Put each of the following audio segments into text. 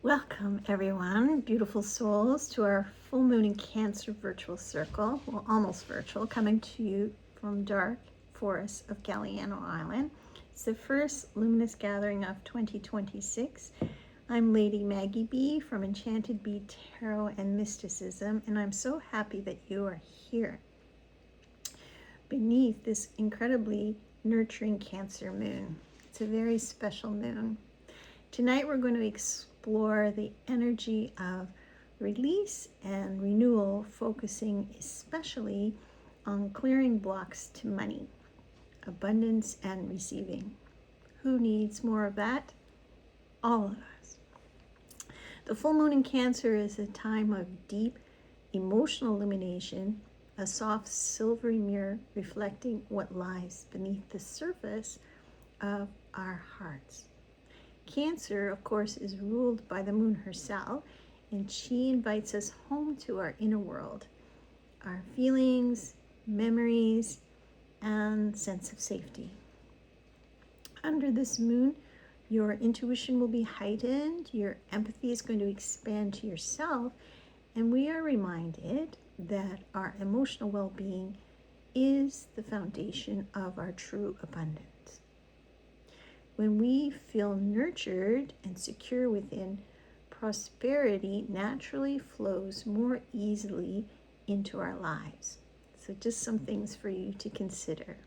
Welcome, everyone, beautiful souls, to our full moon in Cancer virtual circle. Well, almost virtual, coming to you from dark forests of Galliano Island. It's the first luminous gathering of 2026. I'm Lady Maggie B from Enchanted Bee Tarot and Mysticism, and I'm so happy that you are here beneath this incredibly nurturing Cancer moon. It's a very special moon. Tonight we're going to explore the energy of release and renewal, focusing especially on clearing blocks to money, abundance, and receiving. Who needs more of that? All of us. The full moon in Cancer is a time of deep emotional illumination, a soft silvery mirror reflecting what lies beneath the surface of our hearts. Cancer, of course, is ruled by the moon herself, and she invites us home to our inner world, our feelings, memories, and sense of safety. Under this moon, your intuition will be heightened, your empathy is going to expand to yourself, and we are reminded that our emotional well-being is the foundation of our true abundance. When we feel nurtured and secure within, prosperity naturally flows more easily into our lives. So just some things for you to consider.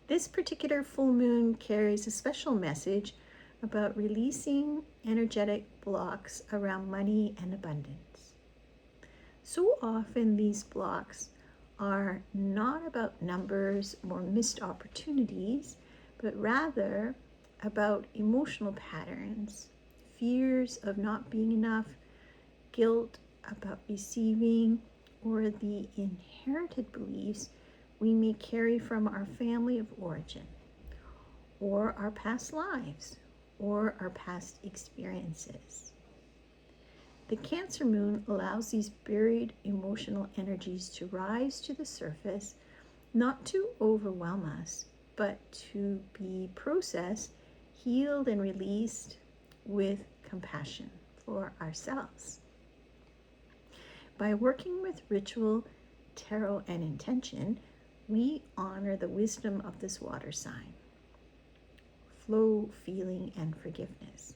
This particular full moon carries a special message about releasing energetic blocks around money and abundance. So often these blocks are not about numbers or missed opportunities, but rather about emotional patterns, fears of not being enough, guilt about receiving, or the inherited beliefs we may carry from our family of origin, or our past lives, or our past experiences. The Cancer moon allows these buried emotional energies to rise to the surface, not to overwhelm us, but to be processed, healed, and released with compassion for ourselves. By working with ritual, tarot, and intention, we honor the wisdom of this water sign, flow, feeling, and forgiveness.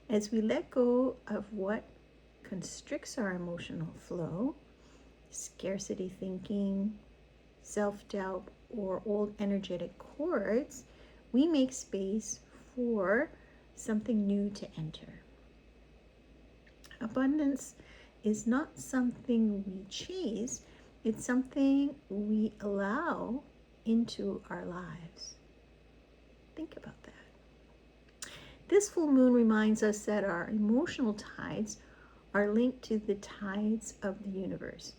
As we let go of what constricts our emotional flow, scarcity thinking, self-doubt, or old energetic cords, we make space for something new to enter. Abundance is not something we chase, it's something we allow into our lives. Think about that. This full moon reminds us that our emotional tides are linked to the tides of the universe.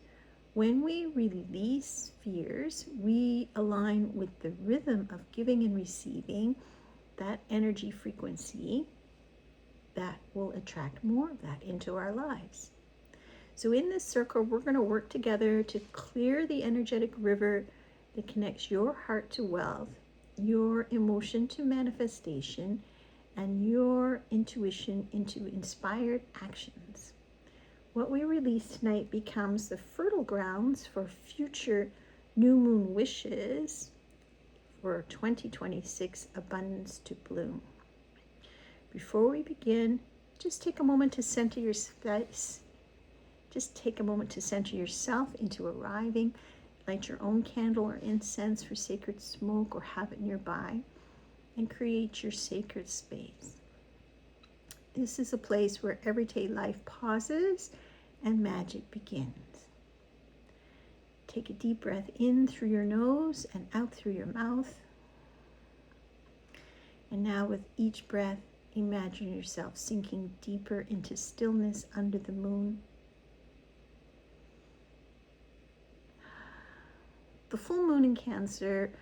When we release fears, we align with the rhythm of giving and receiving, that energy frequency that will attract more of that into our lives. So in this circle, we're going to work together to clear the energetic river that connects your heart to wealth, your emotion to manifestation, and your intuition into inspired actions. What we release tonight becomes the fertile grounds for future new moon wishes for 2026 abundance to bloom. Before we begin, just take a moment to center your space. Just take a moment to center yourself into arriving. Light your own candle or incense for sacred smoke, or have it nearby, and create your sacred space. This is a place where everyday life pauses and magic begins. Take a deep breath in through your nose and out through your mouth. And now with each breath, imagine yourself sinking deeper into stillness under the moon. The full moon in Cancer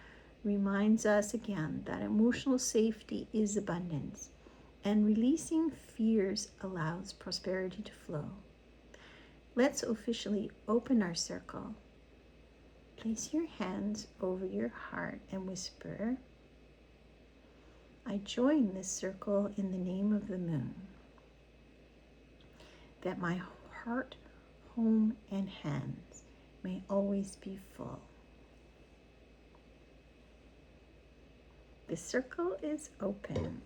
reminds us again that emotional safety is abundance, and releasing fears allows prosperity to flow. Let's officially open our circle. Place your hands over your heart and whisper, I join this circle in the name of the moon, that my heart, home, and hands may always be full. The circle is open.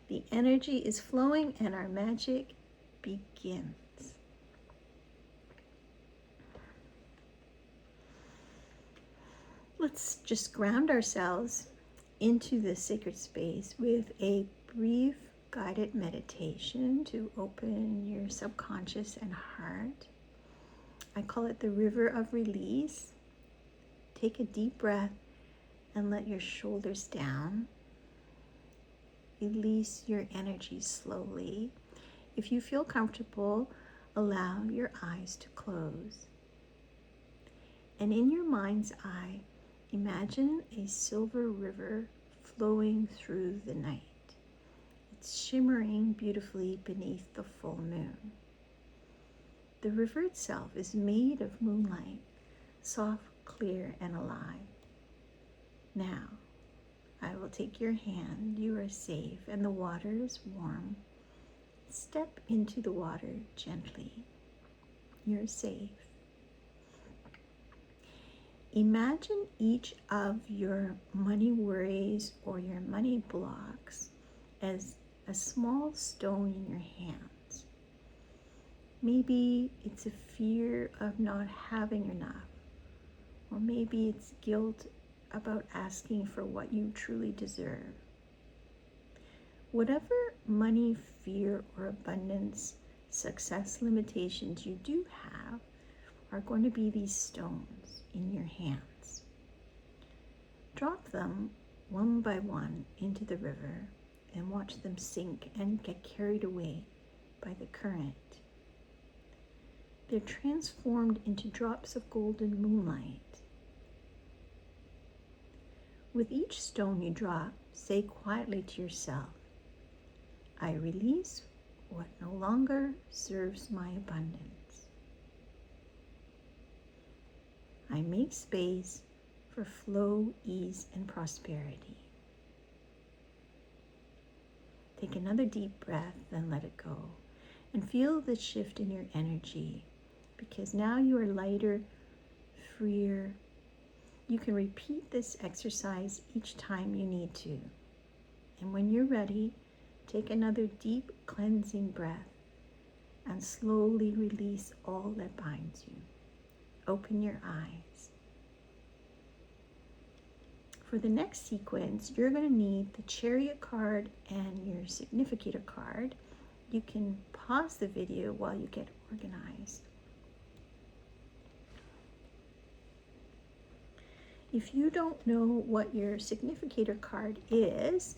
The energy is flowing and our magic begins. Let's just ground ourselves into this sacred space with a brief guided meditation to open your subconscious and heart. I call it the river of release. Take a deep breath and let your shoulders down. Release your energy slowly. If you feel comfortable, allow your eyes to close. And in your mind's eye, imagine a silver river flowing through the night. It's shimmering beautifully beneath the full moon. The river itself is made of moonlight, soft, clear, and alive. Now, I will take your hand. You are safe and the water is warm. Step into the water gently. You're safe. Imagine each of your money worries or your money blocks as a small stone in your hands. Maybe it's a fear of not having enough, or maybe it's guilt about asking for what you truly deserve. Whatever money, fear, or abundance, success limitations you do have are going to be these stones in your hands. Drop them one by one into the river and watch them sink and get carried away by the current. They're transformed into drops of golden moonlight. With each stone you drop, say quietly to yourself, I release what no longer serves my abundance. I make space for flow, ease, and prosperity. Take another deep breath, then let it go. And feel the shift in your energy, because now you are lighter, freer. You can repeat this exercise each time you need to. And when you're ready, take another deep cleansing breath and slowly release all that binds you. Open your eyes. For the next sequence, you're going to need the Chariot card and your Significator card. You can pause the video while you get organized. If you don't know what your Significator card is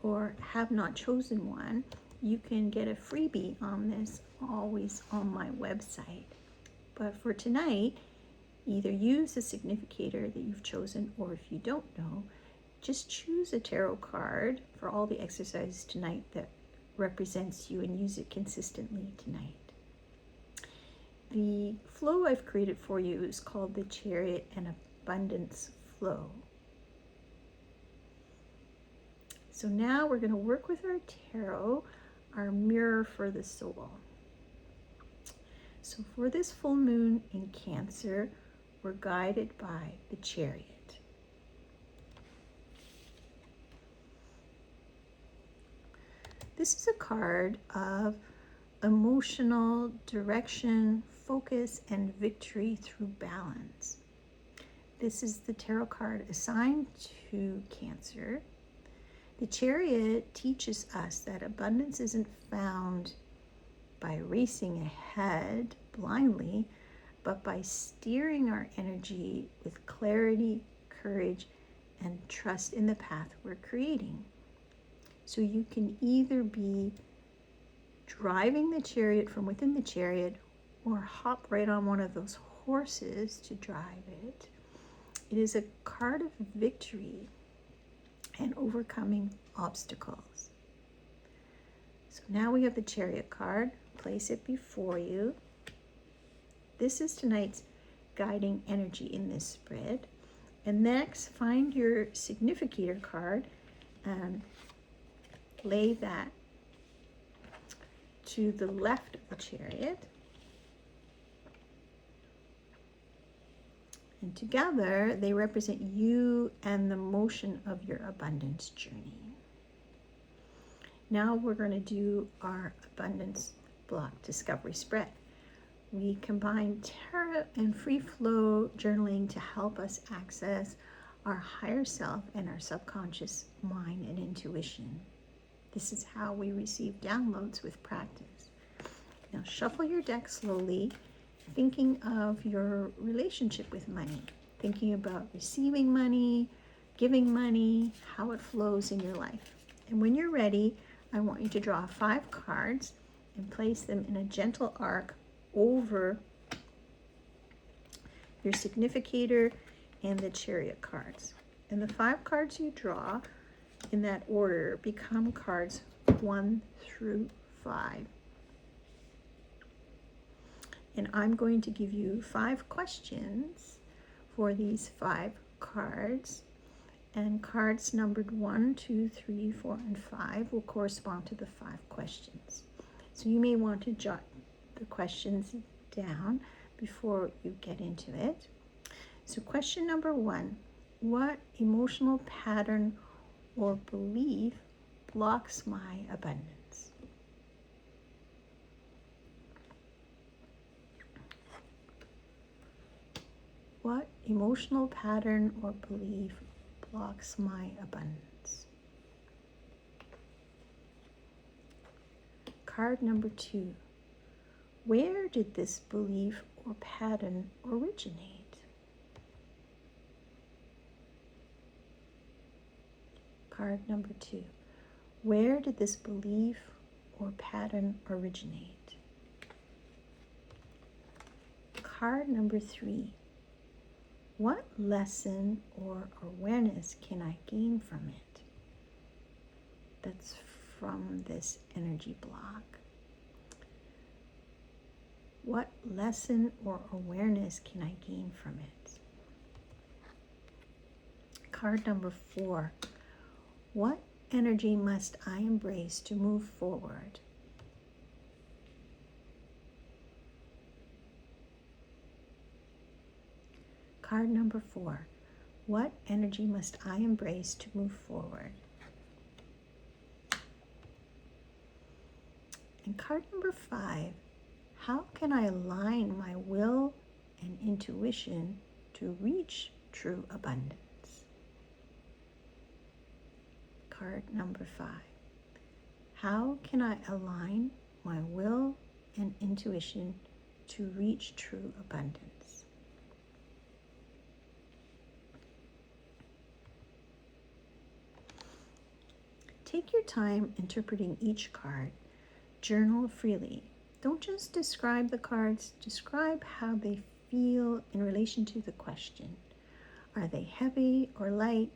or have not chosen one, you can get a freebie on this always on my website. But for tonight, either use a significator that you've chosen, or if you don't know, just choose a tarot card for all the exercises tonight that represents you and use it consistently tonight. The flow I've created for you is called the Chariot and Abundance Flow. So now we're going to work with our tarot, our mirror for the soul. So for this full moon in Cancer, we're guided by the Chariot. This is a card of emotional direction, focus, and victory through balance. This is the tarot card assigned to Cancer. The Chariot teaches us that abundance isn't found by racing ahead blindly, but by steering our energy with clarity, courage, and trust in the path we're creating. So you can either be driving the chariot from within the chariot or hop right on one of those horses to drive it. It is a card of victory and overcoming obstacles. So now we have the Chariot card. Place it before you. This is tonight's guiding energy in this spread. And next, find your significator card and lay that to the left of the Chariot. And together, they represent you and the motion of your abundance journey. Now we're going to do our abundance block discovery spread. We combine tarot and free flow journaling to help us access our higher self and our subconscious mind and intuition. This is how we receive downloads with practice. Now shuffle your deck slowly, thinking of your relationship with money, thinking about receiving money, giving money, how it flows in your life. And when you're ready, I want you to draw 5 cards and place them in a gentle arc over your significator and the Chariot cards. And the 5 cards you draw in that order become cards 1 through 5. And I'm going to give you 5 questions for these 5 cards. And cards numbered 1, 2, 3, 4, and 5 will correspond to the 5 questions. So you may want to jot the questions down before you get into it. So question number 1, what emotional pattern or belief blocks my abundance? What emotional pattern or belief blocks my abundance? Card number 2. Where did this belief or pattern originate? Card number 2. Where did this belief or pattern originate? Card number 3. What lesson or awareness can I gain from it? That's from this energy block. What lesson or awareness can I gain from it? Card number 4. What energy must I embrace to move forward? Card number 4. What energy must I embrace to move forward? And card number 5. How can I align my will and intuition to reach true abundance? Card number 5. How can I align my will and intuition to reach true abundance? Take your time interpreting each card. Journal freely. Don't just describe the cards, describe how they feel in relation to the question. Are they heavy or light,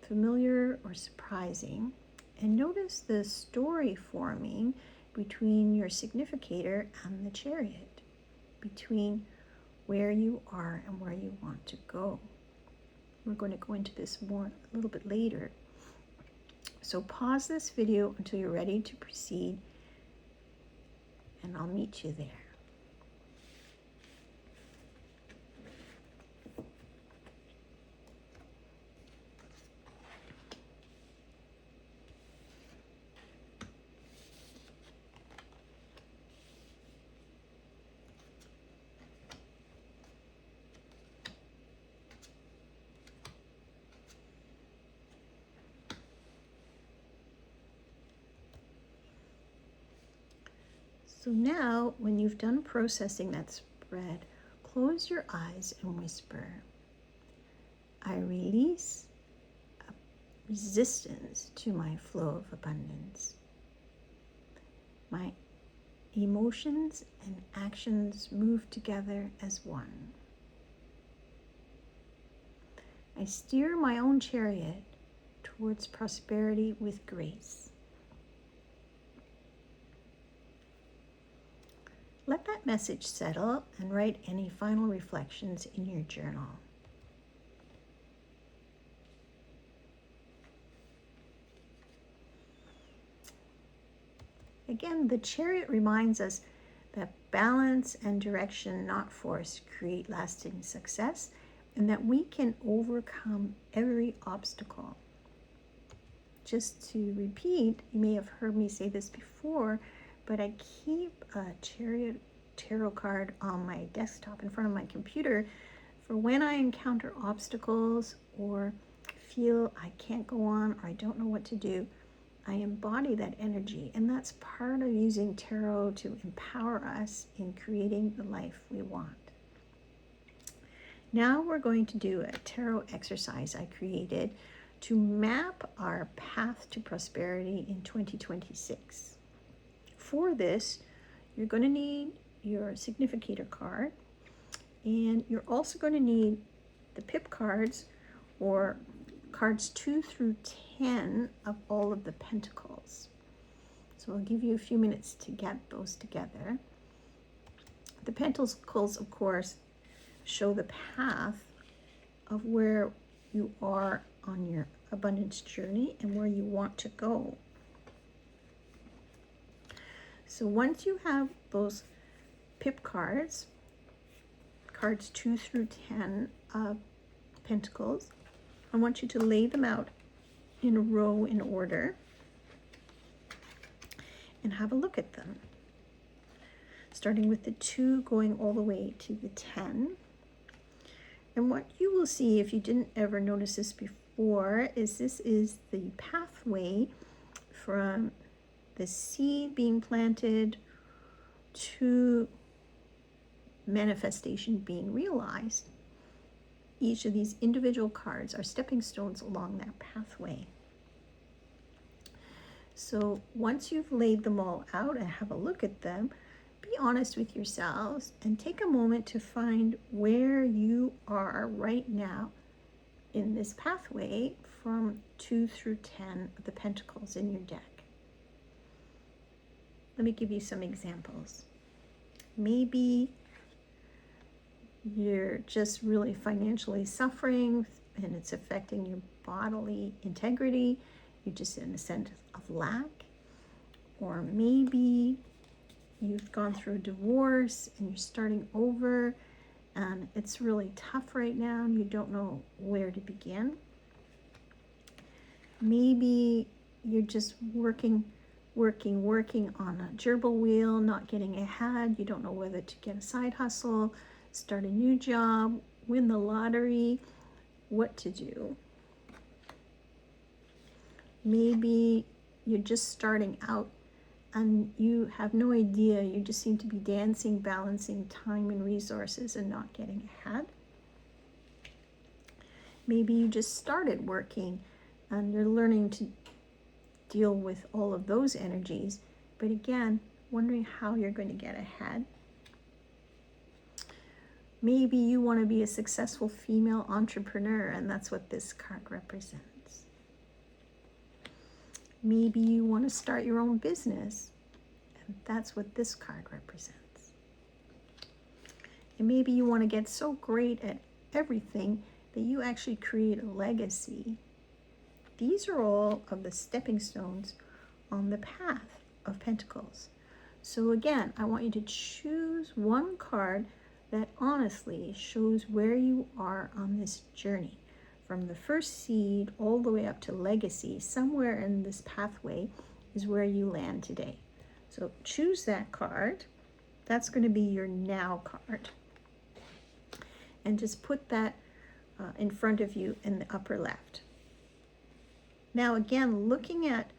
familiar or surprising? And notice the story forming between your significator and the Chariot, between where you are and where you want to go. We're going to go into this more a little bit later. So pause this video until you're ready to proceed, and I'll meet you there. So now, when you've done processing that spread, close your eyes and whisper, I release resistance to my flow of abundance. My emotions and actions move together as one. I steer my own chariot towards prosperity with grace. Let that message settle and write any final reflections in your journal. Again, the Chariot reminds us that balance and direction, not force, create lasting success, and that we can overcome every obstacle. Just to repeat, you may have heard me say this before, but I keep a Chariot tarot card on my desktop in front of my computer for when I encounter obstacles or feel I can't go on or I don't know what to do. I embody that energy, and that's part of using tarot to empower us in creating the life we want. Now we're going to do a tarot exercise I created to map our path to prosperity in 2026. For this, you're going to need your significator card, and you're also going to need the pip cards, or cards 2 through 10 of all of the pentacles. So I'll give you a few minutes to get those together. The pentacles, of course, show the path of where you are on your abundance journey and where you want to go. So once you have those pip cards, cards 2 through 10 of pentacles, I want you to lay them out in a row in order and have a look at them, starting with the 2 going all the way to the 10. And what you will see, if you didn't ever notice this before, is this is the pathway from the seed being planted to manifestation being realized. Each of these individual cards are stepping stones along that pathway. So once you've laid them all out and have a look at them, be honest with yourselves and take a moment to find where you are right now in this pathway from 2 through 10 of the pentacles in your deck. Let me give you some examples. Maybe you're just really financially suffering and it's affecting your bodily integrity. You're just in a sense of lack. Or maybe you've gone through a divorce and you're starting over and it's really tough right now and you don't know where to begin. Maybe you're just working on a gerbil wheel, not getting ahead. You don't know whether to get a side hustle, start a new job, win the lottery, what to do. Maybe you're just starting out and you have no idea. You just seem to be dancing, balancing time and resources and not getting ahead. Maybe you just started working and you're learning to deal with all of those energies, but again, wondering how you're going to get ahead. Maybe you want to be a successful female entrepreneur, and that's what this card represents. Maybe you want to start your own business, and that's what this card represents. And maybe you want to get so great at everything that you actually create a legacy. These are all of the stepping stones on the path of Pentacles. So again, I want you to choose one card that honestly shows where you are on this journey. From the first seed all the way up to legacy, somewhere in this pathway is where you land today. So choose that card. That's going to be your now card. And just put that in front of you in the upper left. Now again, looking at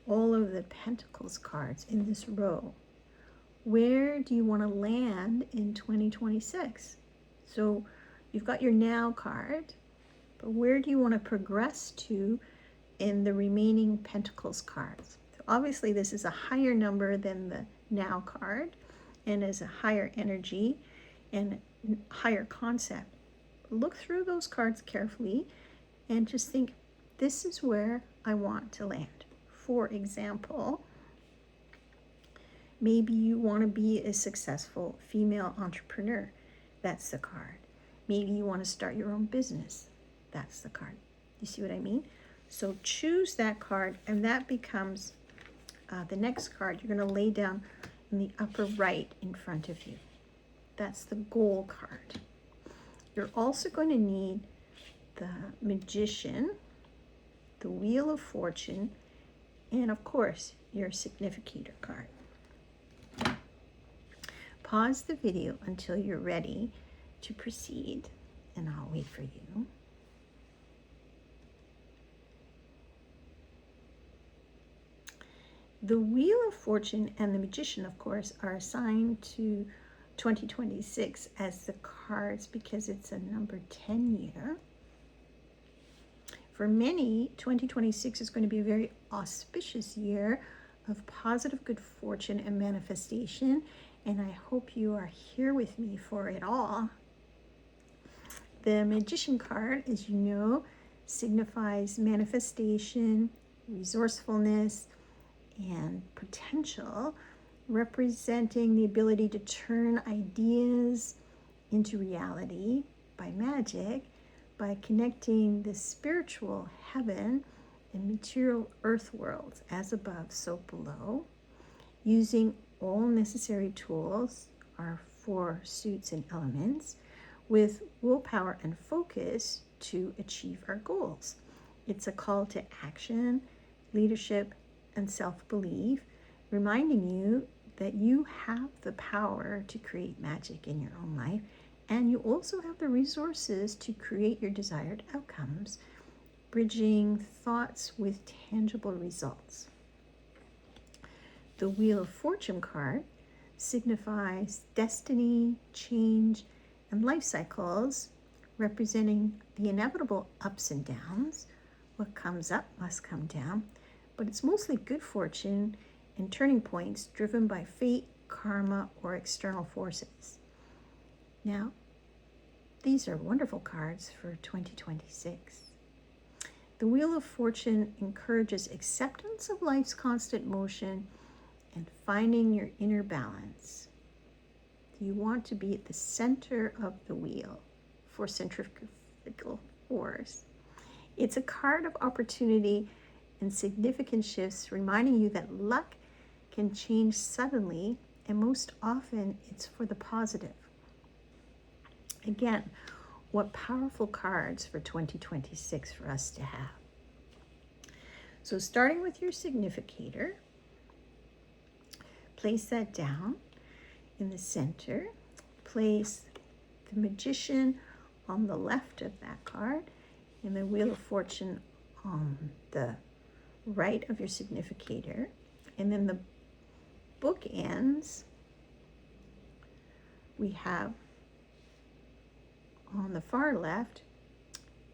all of the Pentacles cards in this row, where do you want to land in 2026? So you've got your now card, but where do you want to progress to in the remaining Pentacles cards? So obviously this is a higher number than the now card and is a higher energy and higher concept. Look through those cards carefully and just think, this is where I want to land. For example, maybe you want to be a successful female entrepreneur. That's the card. Maybe you want to start your own business. That's the card. You see what I mean? So choose that card, and that becomes the next card you're going to lay down in the upper right in front of you. That's the goal card. You're also going to need the Magician, the Wheel of Fortune, and of course, your Significator card. Pause the video until you're ready to proceed, and I'll wait for you. The Wheel of Fortune and the Magician, of course, are assigned to 2026 as the cards because it's a number 10 year. For many, 2026 is going to be a very auspicious year of positive good fortune and manifestation, and I hope you are here with me for it all. The Magician card, as you know, signifies manifestation, resourcefulness, and potential, representing the ability to turn ideas into reality by magic, by connecting the spiritual heaven and material earth worlds as above, so below, using all necessary tools, our 4 suits and elements, with willpower and focus to achieve our goals. It's a call to action, leadership, and self-belief, reminding you that you have the power to create magic in your own life, and you also have the resources to create your desired outcomes, bridging thoughts with tangible results. The Wheel of Fortune card signifies destiny, change, and life cycles, representing the inevitable ups and downs. What comes up must come down, but it's mostly good fortune and turning points driven by fate, karma, or external forces. Now, these are wonderful cards for 2026. The Wheel of Fortune encourages acceptance of life's constant motion and finding your inner balance. You want to be at the center of the wheel for centrifugal force. It's a card of opportunity and significant shifts, reminding you that luck can change suddenly, and most often it's for the positive. Again, what powerful cards for 2026 for us to have. So starting with your significator, place that down in the center. Place the Magician on the left of that card and the Wheel of Fortune on the right of your significator. And then the bookends, we have on the far left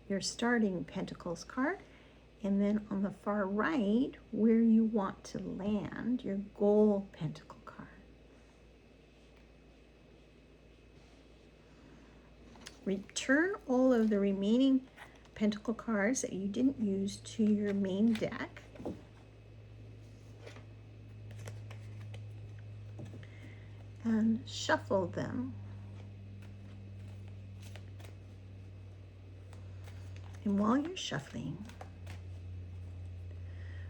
your starting Pentacles card, and then on the far right where you want to land, your goal Pentacle card. Return all of the remaining Pentacle cards that you didn't use to your main deck. And shuffle them. And while you're shuffling,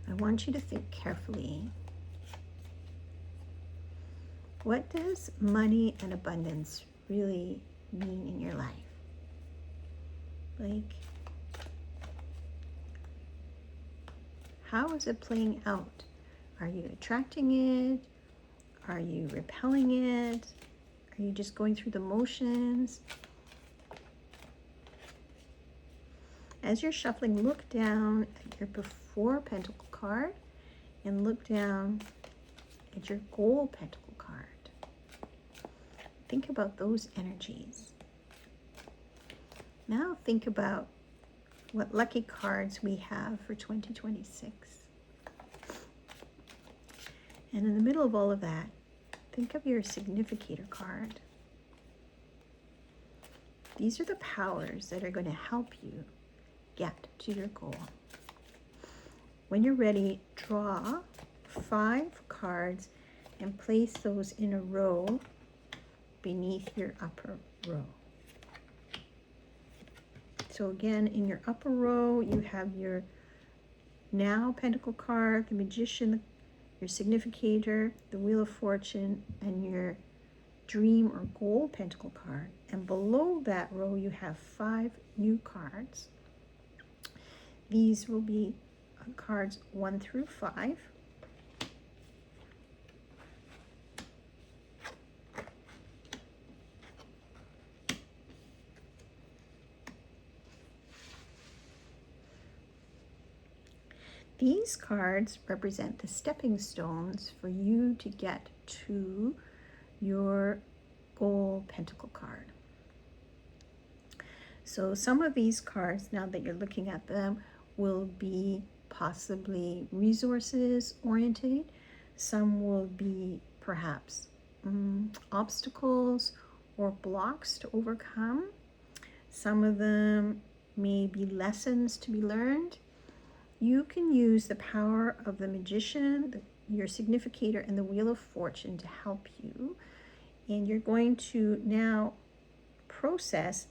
I want you to think carefully. What does money and abundance really mean in your life? Like, how is it playing out? Are you attracting it? Are you repelling it? Are you just going through the motions? As you're shuffling, look down at your before Pentacle card and look down at your goal Pentacle card. Think about those energies. Now think about what lucky cards we have for 2026. And in the middle of all of that, think of your significator card. These are the powers that are going to help you get to your goal. When you're ready, draw 5 cards and place those in a row beneath your upper row. So again, in your upper row, you have your now Pentacle card, the Magician, your your significator, the Wheel of Fortune, and your dream or goal pentacle card. And below that row, you have 5 new cards. These will be cards 1 through 5. These cards represent the stepping stones for you to get to your goal pentacle card. So some of these cards, now that you're looking at them, will be possibly resources oriented. Some will be perhaps obstacles or blocks to overcome. Some of them may be lessons to be learned. You can use the power of the Magician, your significator, and the Wheel of Fortune to help you. And you're going to now process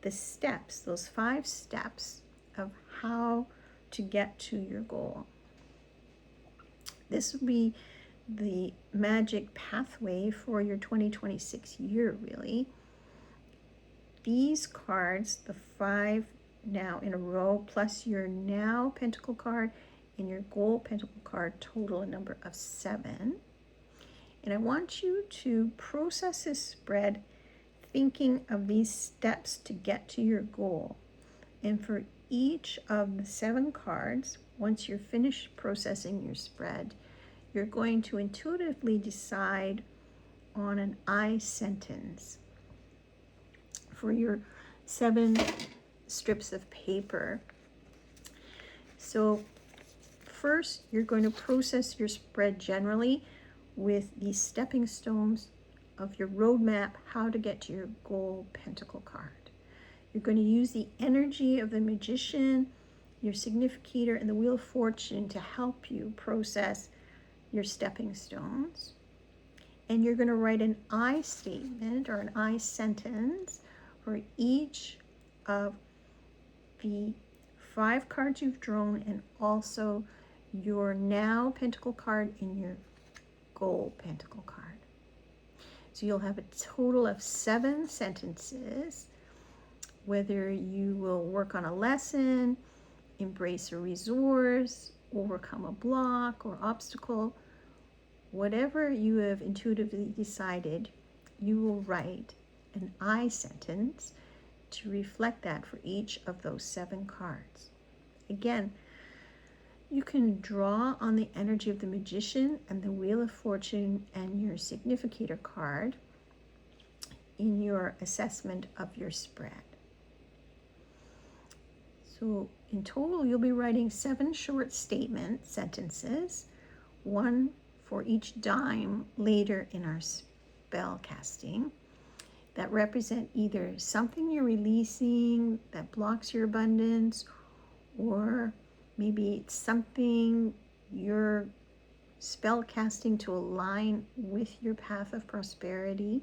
the steps, those 5 steps of how to get to your goal. This will be the magic pathway for your 2026 year, really. These cards, the 5 now in a row, plus your now pentacle card and your goal pentacle card, total a number of 7. And I want you to process this spread thinking of these steps to get to your goal. And for each of the 7 cards, once you're finished processing your spread, you're going to intuitively decide on an I sentence for your 7 strips of paper. So first, you're going to process your spread generally with these stepping stones of your roadmap, how to get to your goal pentacle card. You're going to use the energy of the Magician, your significator, and the Wheel of Fortune to help you process your stepping stones. And you're going to write an I statement or an I sentence for each of the 5 cards you've drawn, and also your now pentacle card and your goal pentacle card. So you'll have a total of 7 sentences, whether you will work on a lesson, embrace a resource, overcome a block or obstacle. Whatever you have intuitively decided, you will write an I sentence to reflect that for each of those 7 cards. Again, you can draw on the energy of the Magician and the Wheel of Fortune and your significator card in your assessment of your spread. So in total, you'll be writing 7 short statement sentences, 1 for each dime later in our spell casting, that represent either something you're releasing that blocks your abundance, or maybe it's something you're spell casting to align with your path of prosperity.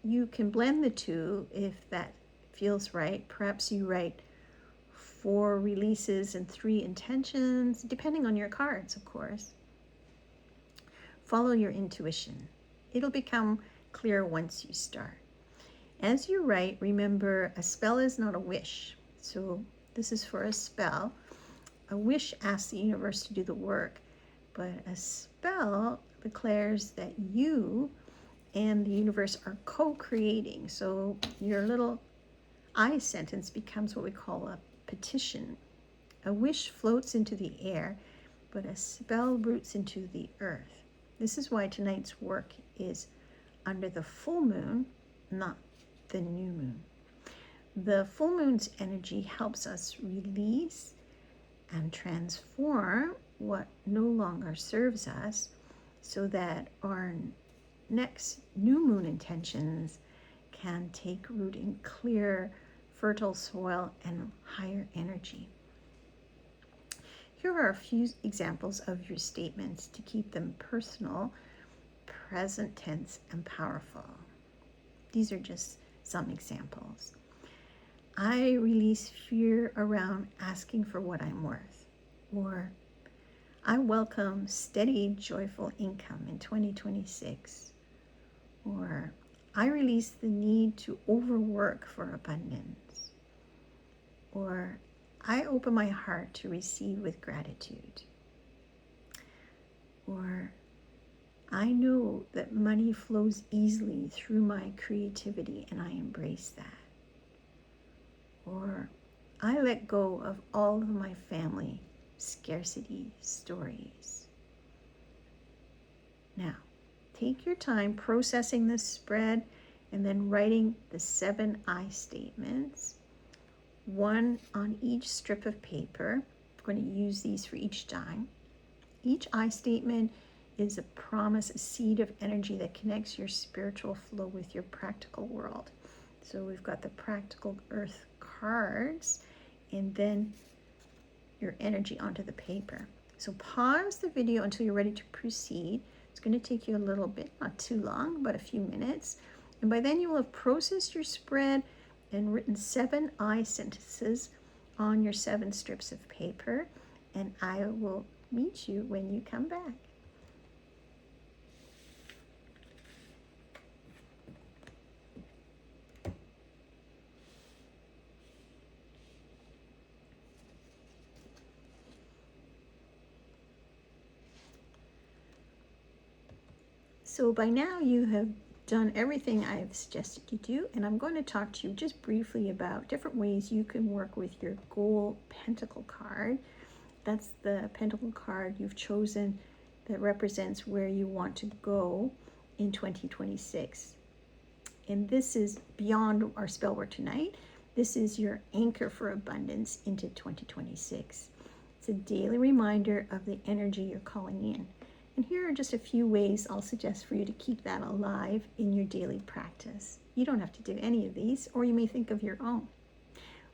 You can blend the two if that feels right. Perhaps you write 4 releases and 3 intentions, depending on your cards, of course. Follow your intuition. It'll become clear once you start. As you write, remember, a spell is not a wish. So this is for a spell. A wish asks the universe to do the work, but a spell declares that you and the universe are co-creating. So your little I sentence becomes what we call a petition. A wish floats into the air, but a spell roots into the earth. This is why tonight's work is under the full moon, not the new moon. The full moon's energy helps us release and transform what no longer serves us, so that our next new moon intentions can take root in clear, fertile soil and higher energy. Here are a few examples of your statements to keep them personal, present tense, and powerful. These are just some examples. I release fear around asking for what I'm worth, or I welcome steady, joyful income in 2026. Or I release the need to overwork for abundance. Or I open my heart to receive with gratitude. Or I know that money flows easily through my creativity and I embrace that. Or I let go of all of my family scarcity stories. Now, take your time processing this spread and then writing the 7 I statements, one on each strip of paper. I'm going to use these for each time. Each I statement is a promise, a seed of energy that connects your spiritual flow with your practical world. So we've got the practical earth cards and then your energy onto the paper. So pause the video until you're ready to proceed. It's going to take you a little bit, not too long, but a few minutes. And by then you will have processed your spread and written 7 I sentences on your 7 strips of paper. And I will meet you when you come back. So by now you have done everything I have suggested you do, and I'm going to talk to you just briefly about different ways you can work with your goal pentacle card. That's the pentacle card you've chosen that represents where you want to go in 2026. And this is beyond our spell work tonight. This is your anchor for abundance into 2026. It's a daily reminder of the energy you're calling in. And here are just a few ways I'll suggest for you to keep that alive in your daily practice. You don't have to do any of these, or you may think of your own.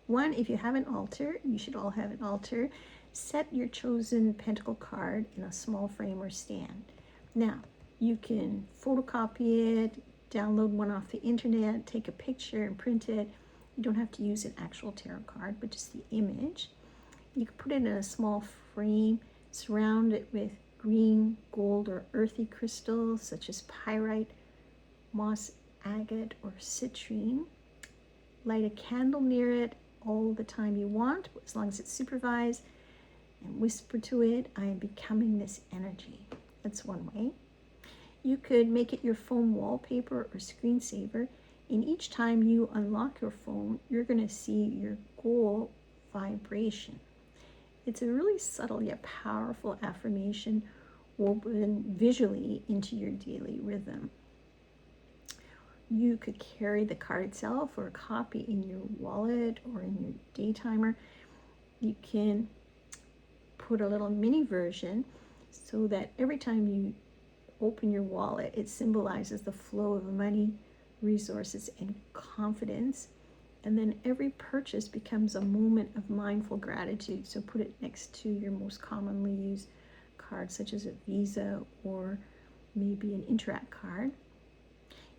One, if you have an altar, you should all have an altar. Set your chosen pentacle card in a small frame or stand. Now, you can photocopy it, download one off the internet, take a picture and print it. You don't have to use an actual tarot card, but just the image. You can put it in a small frame, surround it with green, gold, or earthy crystals such as pyrite, moss agate, or citrine. Light a candle near it all the time you want, as long as it's supervised, and whisper to it, I am becoming this energy. That's one way. You could make it your phone wallpaper or screensaver, and each time you unlock your phone, you're going to see your goal vibration. It's a really subtle yet powerful affirmation woven visually into your daily rhythm. You could carry the card itself or a copy in your wallet or in your day timer. You can put a little mini version so that every time you open your wallet, it symbolizes the flow of money, resources, and confidence. And then every purchase becomes a moment of mindful gratitude. So put it next to your most commonly used cards, such as a Visa or maybe an Interact card.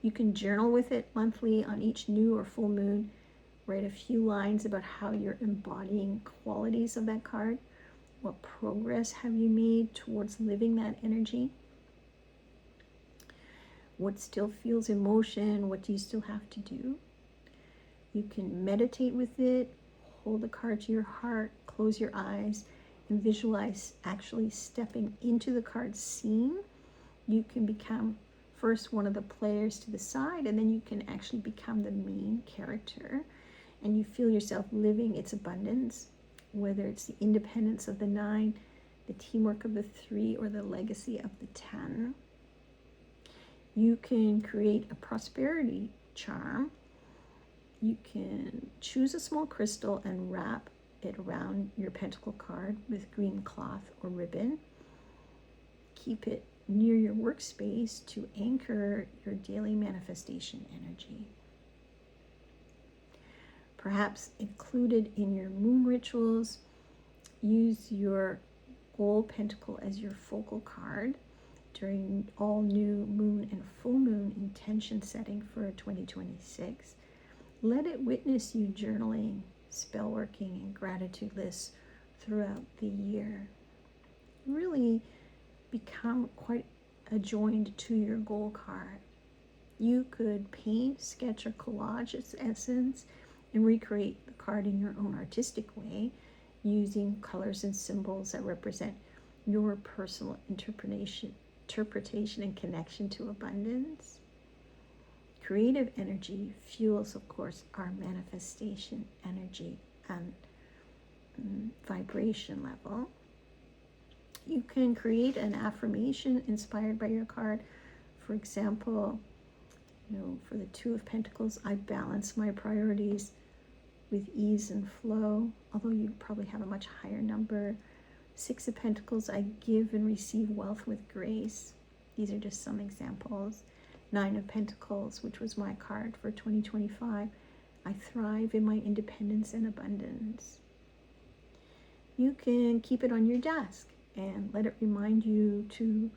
You can journal with it monthly on each new or full moon. Write a few lines about how you're embodying qualities of that card. What progress have you made towards living that energy? What still feels emotion? What do you still have to do? You can meditate with it, hold the card to your heart, close your eyes, and visualize actually stepping into the card scene. You can become first one of the players to the side, and then you can actually become the main character, and you feel yourself living its abundance, whether it's the independence of the 9, the teamwork of the 3, or the legacy of the 10. You can create a prosperity charm. You can choose a small crystal and wrap it around your pentacle card with green cloth or ribbon. Keep it near your workspace to anchor your daily manifestation energy. Perhaps included in your moon rituals, use your gold pentacle as your focal card during all new moon and full moon intention setting for 2026. Let it witness you journaling, spell working, and gratitude lists throughout the year. really become quite adjoined to your goal card. You could paint, sketch, or collage its essence and recreate the card in your own artistic way using colors and symbols that represent your personal interpretation and connection to abundance. Creative energy fuels, of course, our manifestation energy and vibration level. You can create an affirmation inspired by your card. For example, for the Two of Pentacles, I balance my priorities with ease and flow, although you'd probably have a much higher number. Six of Pentacles, I give and receive wealth with grace. These are just some examples. Nine of Pentacles, which was my card for 2025, I thrive in my independence and abundance. You can keep it on your desk and let it remind you to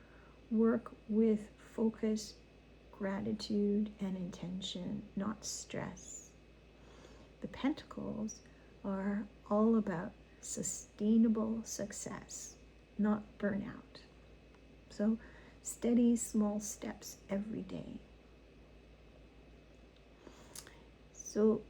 work with focus, gratitude, and intention, not stress. The Pentacles are all about sustainable success, not burnout. So steady, small steps every day. So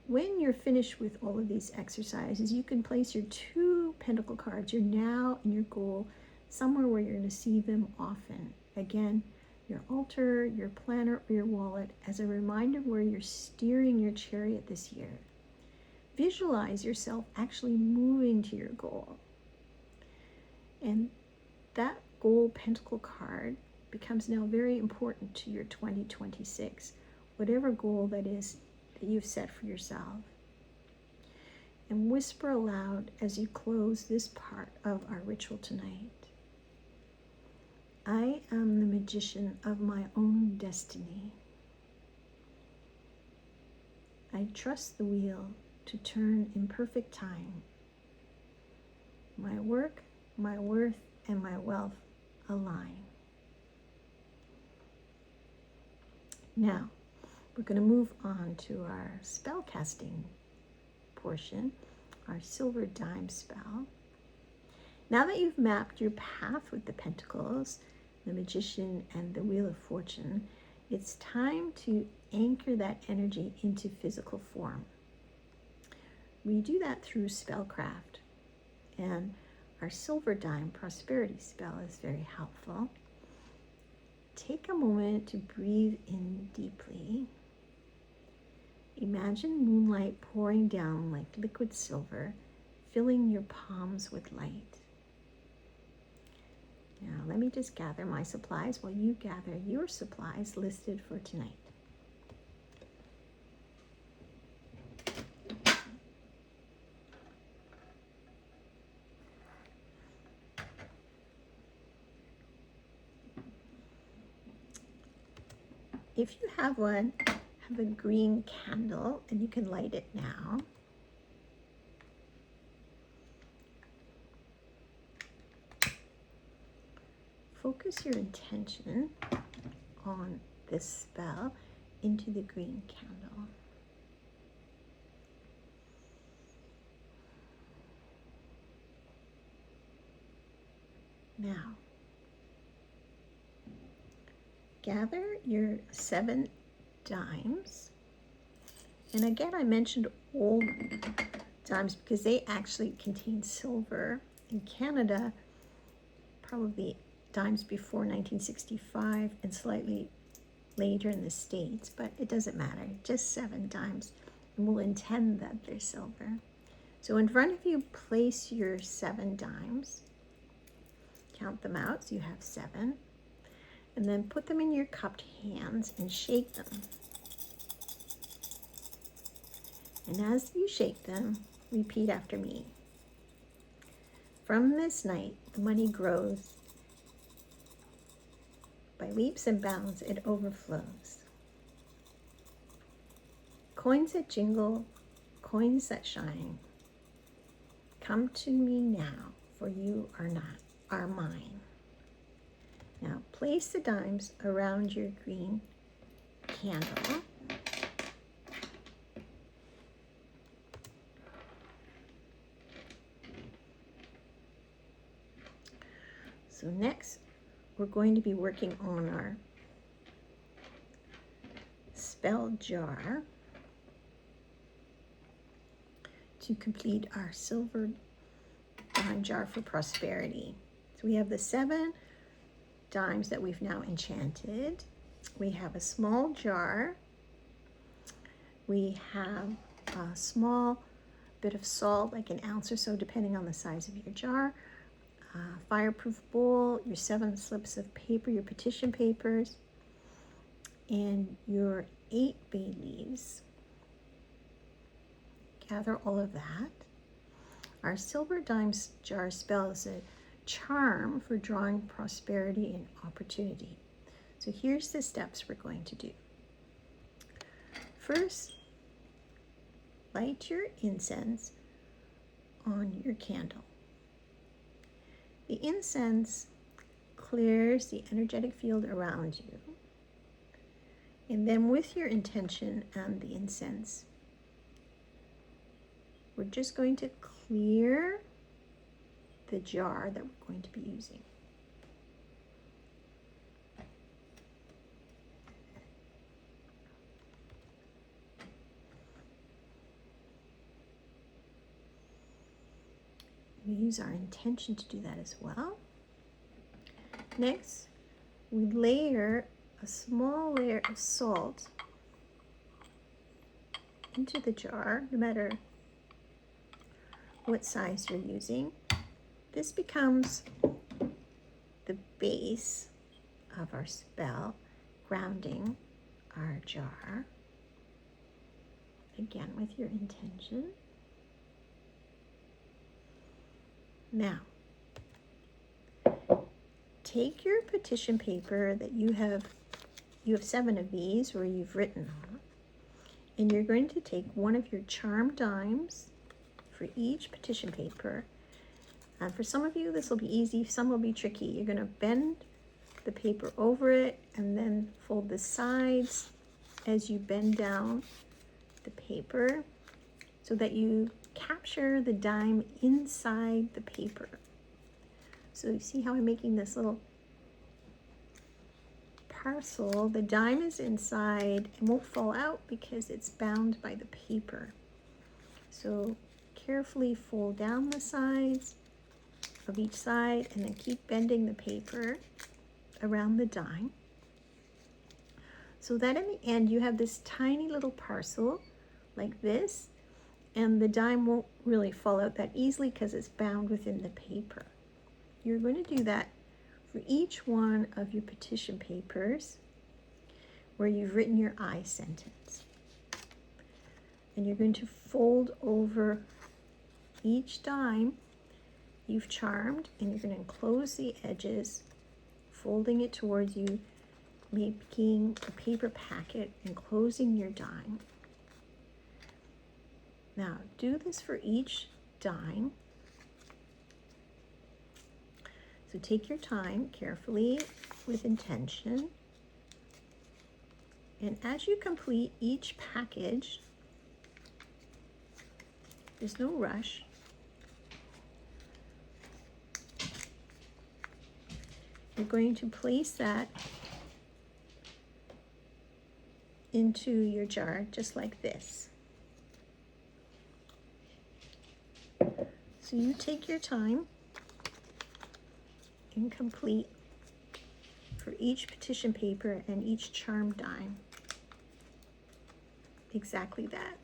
when you're finished with all of these exercises, you can place your two pentacle cards, your now and your goal, somewhere where you're going to see them often. Again, your altar, your planner, or your wallet, as a reminder where you're steering your chariot this year. Visualize yourself actually moving to your goal. And that gold pentacle card becomes now very important to your 2026, whatever goal that is that you've set for yourself. And whisper aloud as you close this part of our ritual tonight. I am the magician of my own destiny. I trust the wheel to turn in perfect time. My work, my worth, and my wealth align. Now, we're going to move on to our spell casting portion, our silver dime spell. Now that you've mapped your path with the pentacles, the magician, and the wheel of fortune, it's time to anchor that energy into physical form. We do that through spellcraft, and our silver dime prosperity spell is very helpful. Take a moment to breathe in deeply. Imagine moonlight pouring down like liquid silver, filling your palms with light. Now, let me just gather my supplies while you gather your supplies listed for tonight. If you have one, have a green candle, and you can light it now. Focus your intention on this spell into the green candle. Now, gather your 7 dimes. And again, I mentioned old dimes because they actually contain silver. In Canada, probably dimes before 1965 and slightly later in the States, but it doesn't matter, just 7 dimes, and we'll intend that they're silver. So in front of you, place your 7 dimes, count them out, so you have 7, and then put them in your cupped hands and shake them. And as you shake them, repeat after me. From this night, the money grows. By leaps and bounds, it overflows. Coins that jingle, coins that shine. Come to me now, for you are mine. Now place the dimes around your green candle. So next, we're going to be working on our spell jar to complete our silver dime jar for prosperity. So we have the 7 dimes that we've now enchanted. We have a small jar. We have a small bit of salt, like an ounce or so, depending on the size of your jar. Fireproof bowl, your 7 slips of paper, your petition papers, and your 8 bay leaves. Gather all of that. Our silver dimes jar spell is a charm for drawing prosperity and opportunity. So here's the steps we're going to do. First, light your incense on your candle. The incense clears the energetic field around you. And then with your intention and the incense, we're just going to clear the jar that we're going to be using. We use our intention to do that as well. Next, we layer a small layer of salt into the jar, no matter what size you're using. This becomes the base of our spell, grounding our jar. Again, with your intention. Now, take your petition paper that you have 7 of these where you've written on, and you're going to take one of your charm dimes for each petition paper. And for some of you, this will be easy, some will be tricky. You're going to bend the paper over it and then fold the sides as you bend down the paper so that you capture the dime inside the paper. So you see how I'm making this little parcel? The dime is inside and won't fall out because it's bound by the paper. So carefully fold down the sides of each side and then keep bending the paper around the dime so that in the end you have this tiny little parcel like this, and the dime won't really fall out that easily because it's bound within the paper. You're going to do that for each one of your petition papers where you've written your I sentence. And you're going to fold over each dime you've charmed, and you're going to enclose the edges, folding it towards you, making a paper packet, enclosing your dime. Now, do this for each dime. So take your time carefully with intention. And as you complete each package, there's no rush. You're going to place that into your jar just like this. So you take your time and complete for each petition paper and each charm dime exactly that.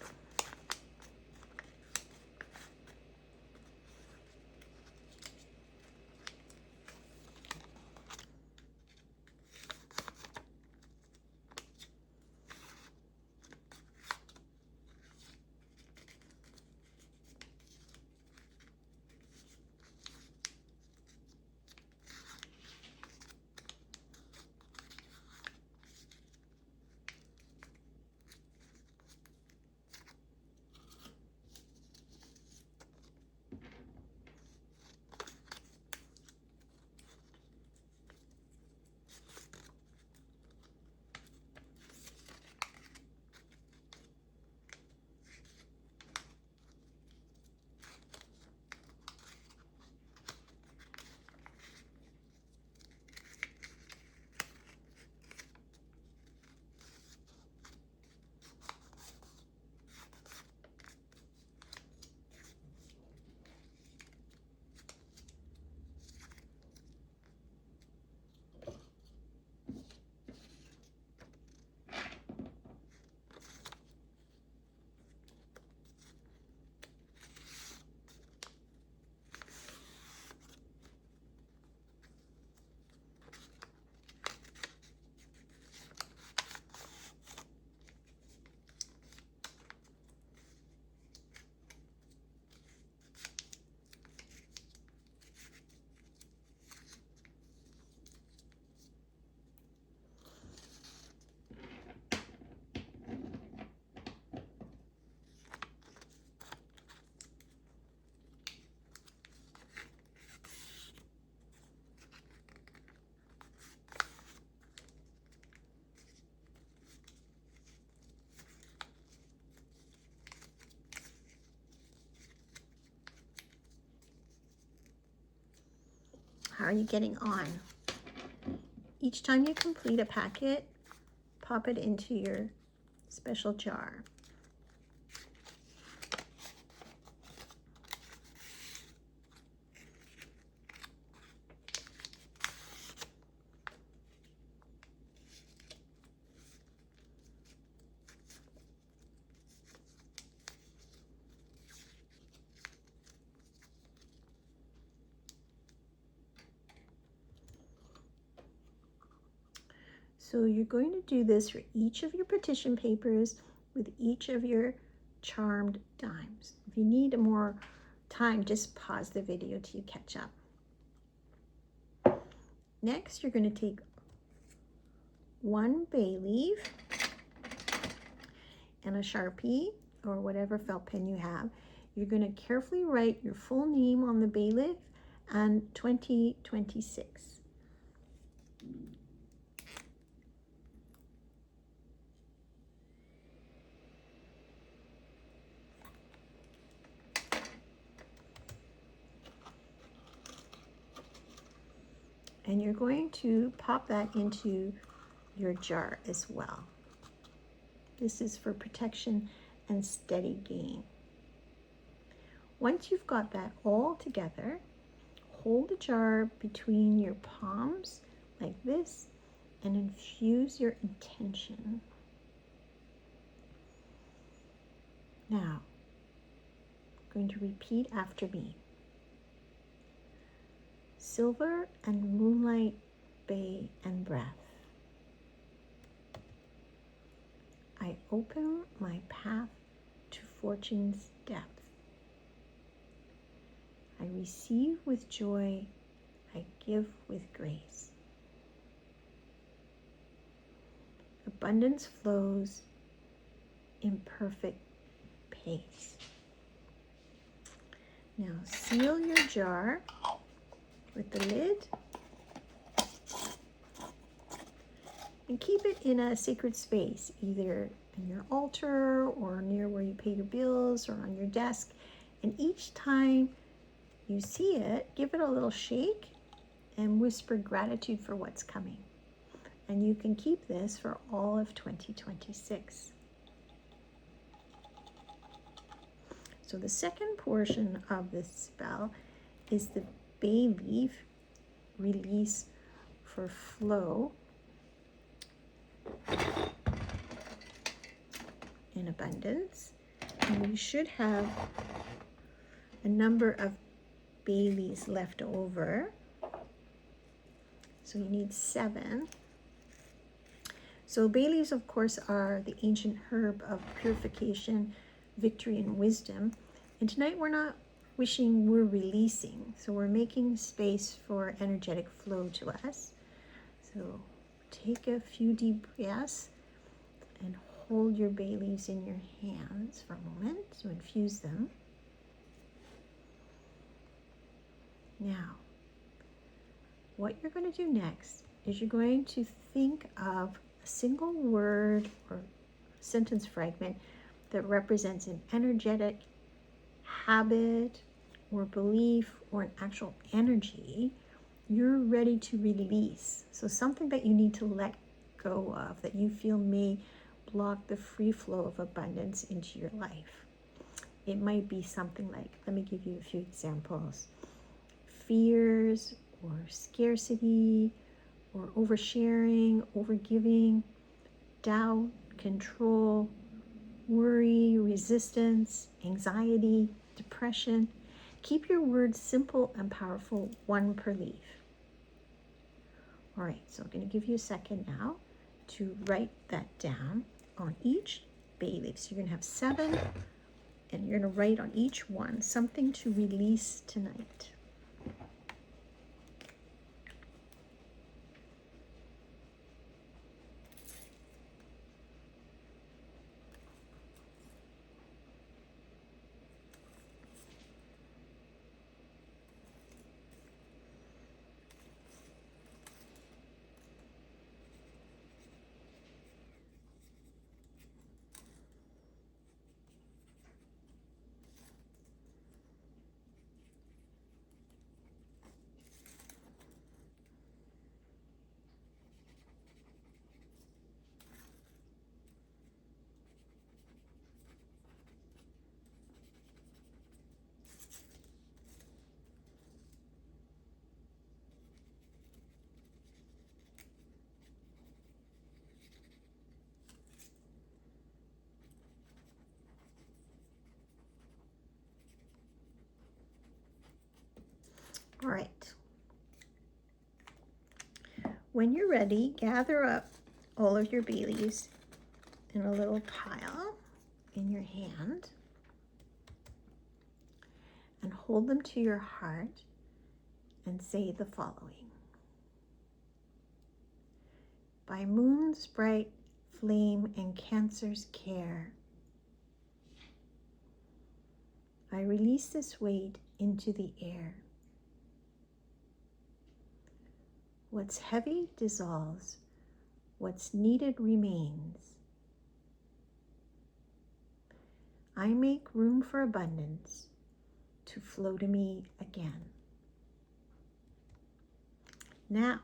How are you getting on? Each time you complete a packet, pop it into your special jar. So you're going to do this for each of your petition papers with each of your charmed dimes. If you need more time, just pause the video till you catch up. Next, you're going to take one bay leaf and a Sharpie or whatever felt pen you have. You're going to carefully write your full name on the bay leaf and 2026. And you're going to pop that into your jar as well. This is for protection and steady gain. Once you've got that all together, hold the jar between your palms like this and infuse your intention. Now, I'm going to repeat after me. Silver and moonlight, bay and breath. I open my path to fortune's depth. I receive with joy, I give with grace. Abundance flows in perfect pace. Now seal your jar with the lid and keep it in a sacred space, either in your altar or near where you pay your bills or on your desk. And each time you see it, give it a little shake and whisper gratitude for what's coming. And you can keep this for all of 2026. So the second portion of this spell is the bay leaf release for flow in abundance. And we should have a number of bay leaves left over. So you need 7. So bay leaves, of course, are the ancient herb of purification, victory, and wisdom. And tonight we're not wishing, we're releasing. So we're making space for energetic flow to us. So take a few deep breaths and hold your bay leaves in your hands for a moment to infuse them. Now, what you're going to do next is you're going to think of a single word or sentence fragment that represents an energetic habit or belief or an actual energy you're ready to release. So something that you need to let go of that you feel may block the free flow of abundance into your life. It might be something like, let me give you a few examples. Fears or scarcity or oversharing, overgiving, doubt, control, worry, resistance, anxiety, depression. Keep your words simple and powerful, 1 per leaf. All right, so I'm going to give you a second now to write that down on each bay leaf. So you're going to have 7, and you're going to write on each one something to release tonight. All right. When you're ready, gather up all of your bay leaves in a little pile in your hand and hold them to your heart and say the following. By moon's bright flame and Cancer's care, I release this weight into the air. What's heavy dissolves, what's needed remains. I make room for abundance to flow to me again. Now,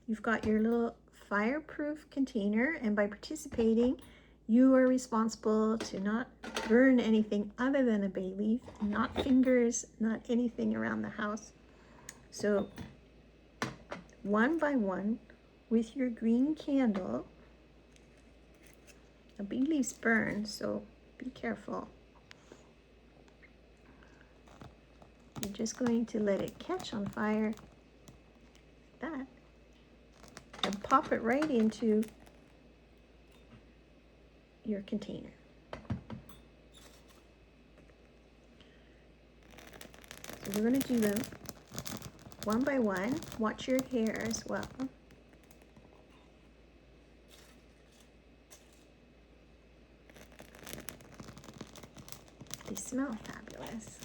you've got your little fireproof container, and by participating, you are responsible to not burn anything other than a bay leaf, not fingers, not anything around the house. So, one by one, with your green candle, the bay leaves burn, so be careful. You're just going to let it catch on fire, like that, and pop it right into your container. So we're going to do them one by one. Watch your hair as well. They smell fabulous.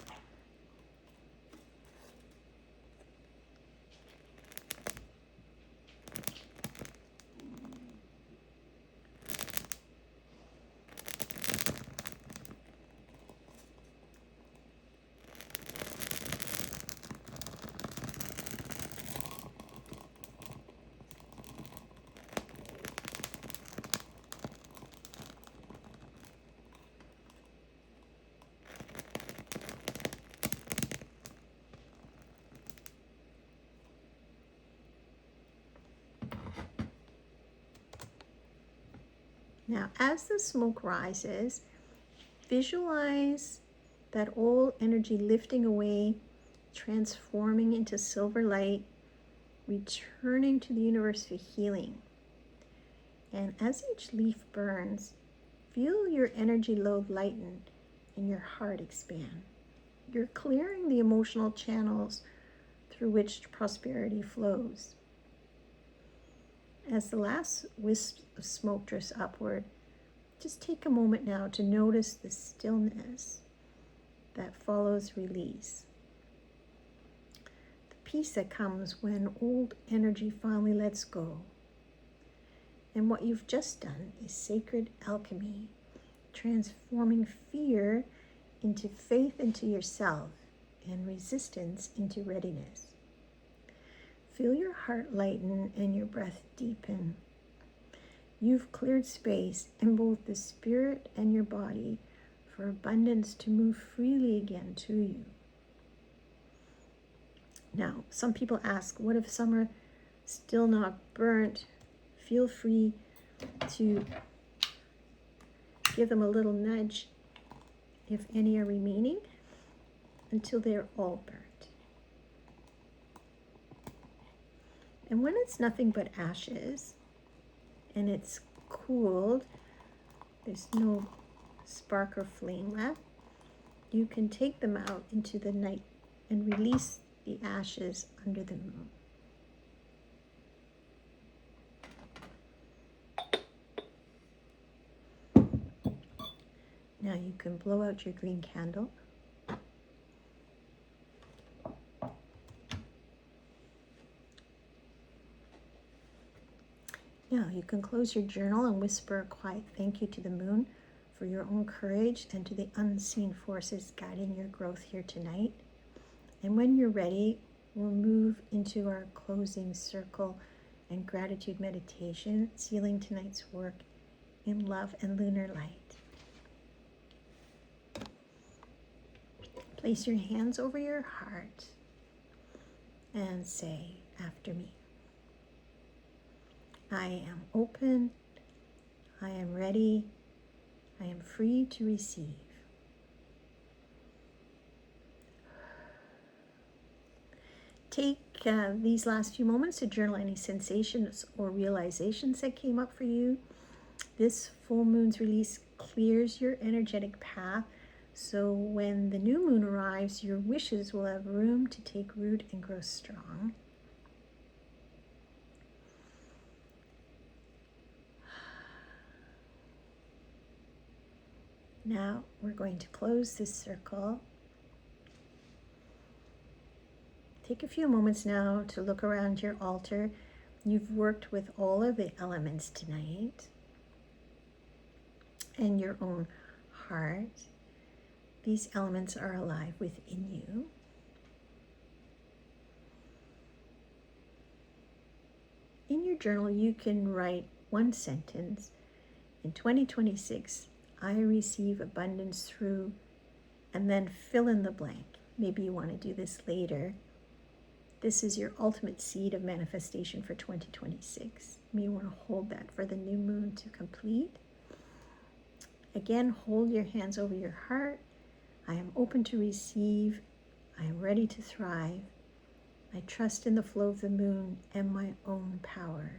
Now, as the smoke rises, visualize that old energy lifting away, transforming into silver light, returning to the universe for healing. And as each leaf burns, feel your energy load lighten and your heart expand. You're clearing the emotional channels through which prosperity flows. As the last wisp of smoke drifts upward, just take a moment now to notice the stillness that follows release. The peace that comes when old energy finally lets go. And what you've just done is sacred alchemy, transforming fear into faith into yourself and resistance into readiness. Feel your heart lighten and your breath deepen. You've cleared space in both the spirit and your body for abundance to move freely again to you. Now, some people ask, what if some are still not burnt? Feel free to give them a little nudge if any are remaining until they're all burnt. And when it's nothing but ashes and it's cooled, there's no spark or flame left, you can take them out into the night and release the ashes under the moon. Now you can blow out your green candle. Now you can close your journal and whisper a quiet thank you to the moon for your own courage and to the unseen forces guiding your growth here tonight. And when you're ready, we'll move into our closing circle and gratitude meditation, sealing tonight's work in love and lunar light. Place your hands over your heart and say after me, I am open, I am ready, I am free to receive. Take these last few moments to journal any sensations or realizations that came up for you. This full moon's release clears your energetic path, so when the new moon arrives, your wishes will have room to take root and grow strong. Now we're going to close this circle. Take a few moments now to look around your altar. You've worked with all of the elements tonight and your own heart. These elements are alive within you. In your journal, you can write one sentence. In 2026, I receive abundance through, and then fill in the blank. Maybe you want to do this later. This is your ultimate seed of manifestation for 2026. You may want to hold that for the new moon to complete. Again, hold your hands over your heart. I am open to receive. I am ready to thrive. I trust in the flow of the moon and my own power.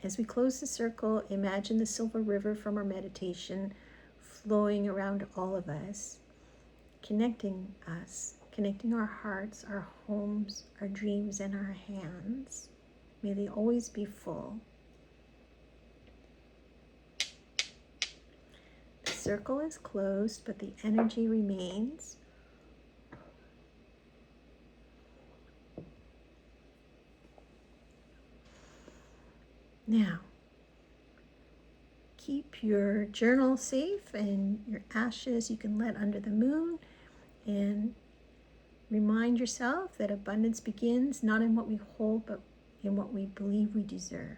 As we close the circle, imagine the silver river from our meditation flowing around all of us, connecting our hearts, our homes, our dreams, and our hands. May they always be full. The circle is closed, but the energy remains. Now, keep your journal safe and your ashes you can let under the moon, and remind yourself that abundance begins not in what we hold, but in what we believe we deserve.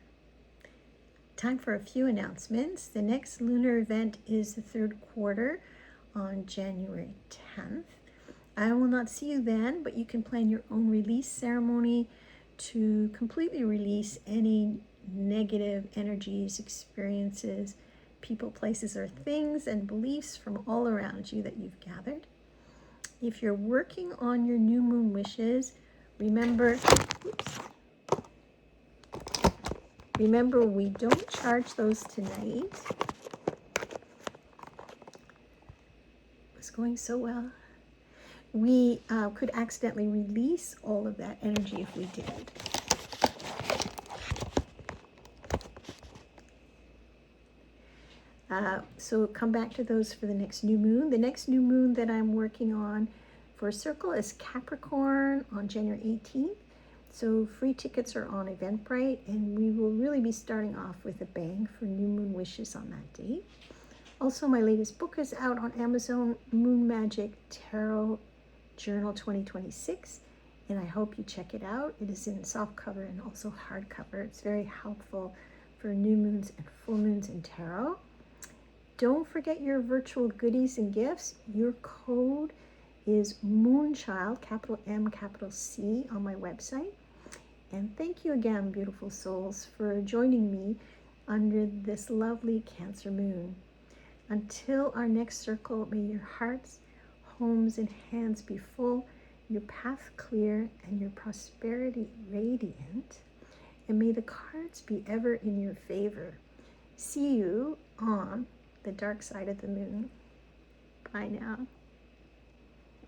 Time for a few announcements. The next lunar event is the third quarter on January 10th. I will not see you then, but you can plan your own release ceremony to completely release any negative energies, experiences, people, places, or things and beliefs from all around you that you've gathered. If you're working on your new moon wishes, remember we don't charge those tonight. It was going so well. We could accidentally release all of that energy if we did. So come back to those for the next new moon. The next new moon that I'm working on for a circle is Capricorn on January 18th. So free tickets are on Eventbrite, and we will really be starting off with a bang for new moon wishes on that date. Also, my latest book is out on Amazon, Moon Magic Tarot Journal 2026, and I hope you check it out. It is in softcover and also hardcover. It's very helpful for new moons and full moons in tarot. Don't forget your virtual goodies and gifts. Your code is Moonchild, capital M, capital C, on my website. And thank you again, beautiful souls, for joining me under this lovely Cancer moon. Until our next circle, may your hearts, homes, and hands be full, your path clear, and your prosperity radiant. And may the cards be ever in your favor. See you on the dark side of the moon. Bye now.